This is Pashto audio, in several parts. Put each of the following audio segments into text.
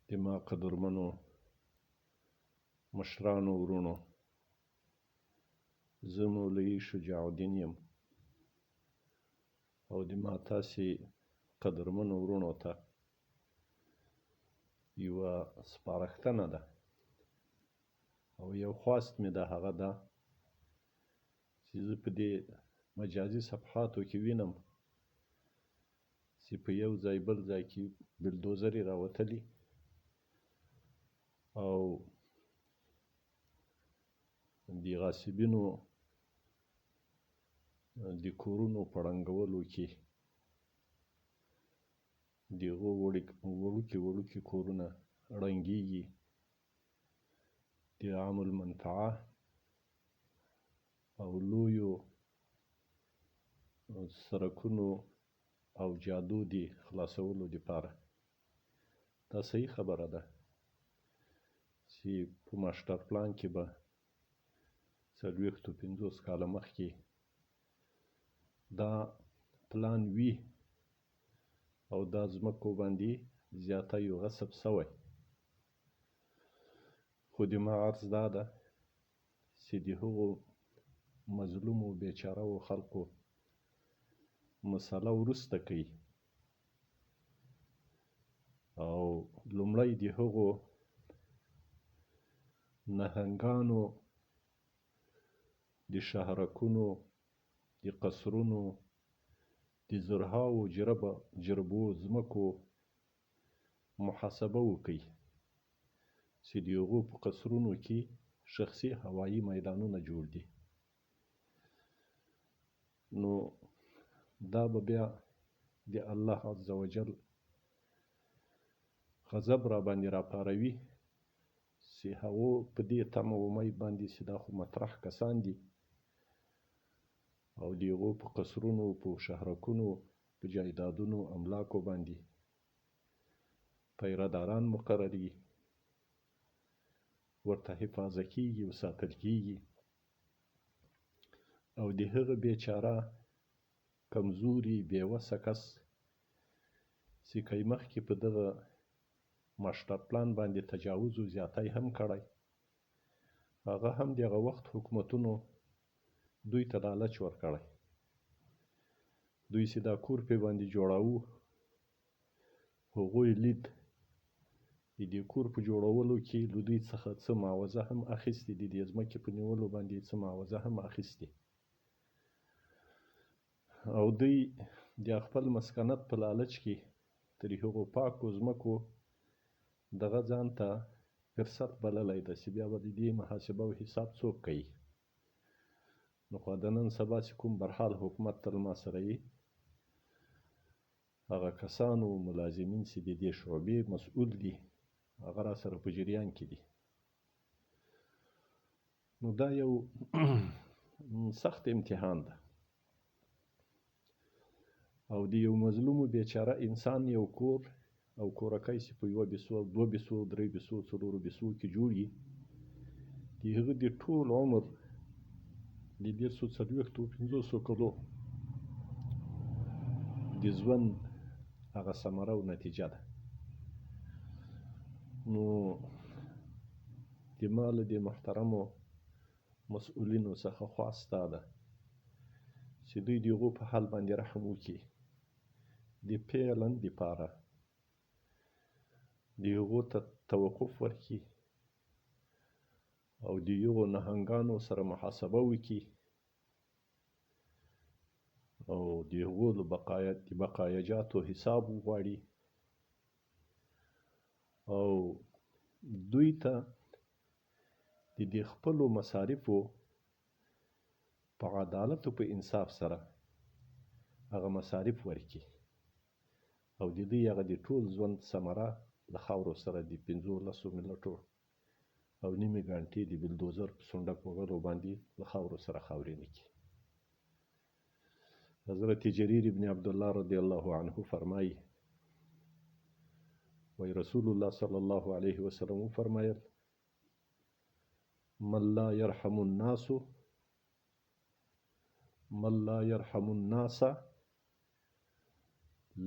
د ما قدرمنو مشرانو ورونو، زه مولوي شجاع الدین یم او د ما تاسې قدرمنو ورونو ته یوه سپارښتنه ده او یو خواست مې د هغه ده چې زه په دې مجازي صفحاتو کې وینم چې په یو ځای بل ځای کې بلدوزرې راوتلي او د غاصبینو د کورونو په ړنګولو کې د هغو وړوکي کورونه ړنګېږي، د عام المنفعه او لویو سرکونو او جادو د خلاصولو دپاره. دا صحیح خبره ده چې په ماسټر پلان کې به 40-50 کاله مخکې دا پلان وي او دا ځمکو باندې زیاتی غصب سوی، خو د ما عرض دا ده چې د هغو مظلومو بیچاره خلقو مسله وروسته کوي او لومړی د هغو نهنګانو د شهرکونو د قصرونو د زرهاو جربو ځمکو محاسبه وکړي چې د هغو په قصرونو کې شخصي هوایي میدانونه جوړ دي. نو دا به بیا د الله عز وجل غضب را باندې راپاروي چې هغو په دې تمه امید باندې چې دا خو مطرح کسان دي او د هغو په قصرونو، په شهرکونو، په جایدادونو، املاکو باندې پیرداران مقرري، ورته حفاظه کیږي او ساتل کیږي او د هغه بیچاره کمزوري بېوسه کس چې که مخکې په دغه ماسټر پلان باندې تجاوز او زیاتی هم کړی، هغه هم د هغه وخت حکومتونو دوی ته لالچ ورکړی، دوی چې دا کور پې باندې جوړاوه هغوی لید د دې کور په جوړولو کې له دوی څخه څه معاوضه هم اخیستې، د دې ځمکې په نیولو باندې څه معاوضه هم اخیستې او دوی د خپل مسکنت په لالچ کې تر هغو پاکو ځمکو دغه ځان ته فرصت بللی ده چې بیا به د دې محاسبه او حساب څوک کوي. نو خو د نن سبا چې کوم برحال حکومت تر ما سره یې هغه کسان او ملازمین چې د دې شعبې مسؤول دي هغه را سره په جریان کې دي. نو دا یو سخت امتحان ده او د یو مظلومو بیچاره انسان یو کور او کورکی چې په 1 بیسو، 2 بیسو، 3 بیسو، 4 بیسو کې جوړي، د هغه د ټول عمر د 140-150 کلو د ژوند هغه ثمره او نتیجه ده. نو د ما له دې محترمو مسؤلینو څخه خواست دا ده چې دوی د هغو په حال باندې رحم وکړي، د فعلا دپاره د هغو ته توقف ورکړي او د هغو نهنګانو سره محاسبه وکړي او د هغو د بقایاجاتو حساب وغواړي او دوی ته د دې خپلو مصارفو په عدالت او په انصاف سره هغه مصارف ورکړي او د دوی هغه د ټول ژوند ثمره له خاورو سره د 15 منټو او نیمې ګنټې د بلدوزر په سونډک وهلو باندې له خاورو سره خاورینه کړي. حضرت جریر ابن عبدالله رضی الله عنه فرمایي، وی رسول الله صلی الله علیه وسلم فرمایل، من لا يرحم الناس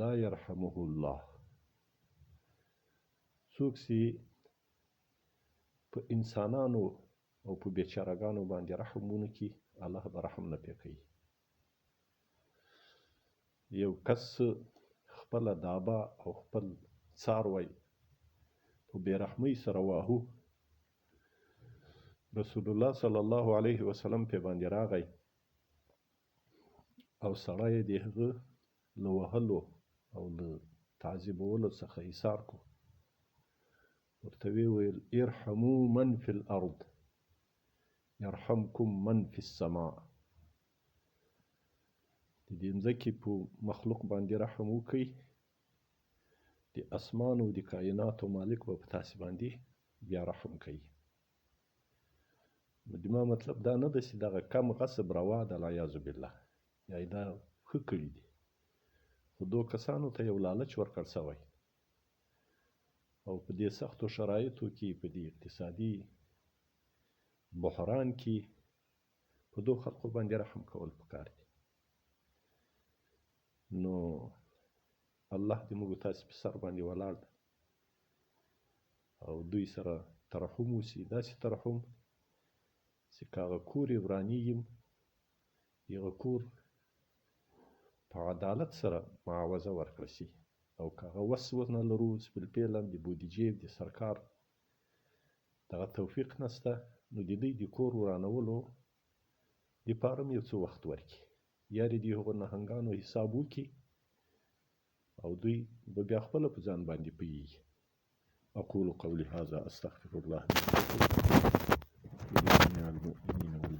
لا يرحمه الله. څوک چې په انسانانو او په بیچارهګانو باندې رحم ونه کړي الله به رحم نه پرې کوي. یو کس خپله دابه او خپل څاروی په بېرحمۍ سره واهه، رسول الله صلی الله علیه وسلم پې باندې راغی او سړی یې د هغه له وهلو او له تعذیبولو څخه ایثار کړو. ورته ویې ویل ارحموا من فی الارض یرحمکم من فی السماء. د دې مځکې په مخلوق باندې رحم وکړئ، د اسمان او د کائناتو مالک به په تاسې باندې بیا رحم کوي. نو زما مطلب دا نه ده چې دغه کم غصب روا ده العیاذ بالله، یا یې دا ښه کړي دي، خو دو کسانو ته یو لالچ ورکړ شوی او په دې سختو شرایطو کې، په دې اقتصادي بحران کې په دو خلقو باندې رحم کول پکار دي. نو الله دې موږ تاسې په سر باندې ولاړ ده او دوی سره ترحم وشي، داسې ترحم چې که هغه کور یې ورانېږي د هغه کور په عدالت سره معاوضه ورکړه شي، او که هغه وس ونه لرو چې بالفعلا د بودیجې د سرکار دغه توفیق نشته، نو د دوی د کور ورانولو دپاره هم یو څه وخت ورکړي، یا د هغو نهنګانو حساب وکړي او دوی به بیا خپله په ځان باندې پوهېږي. أقول قولي هذا أستغفر الله لي ولجميع المؤمنين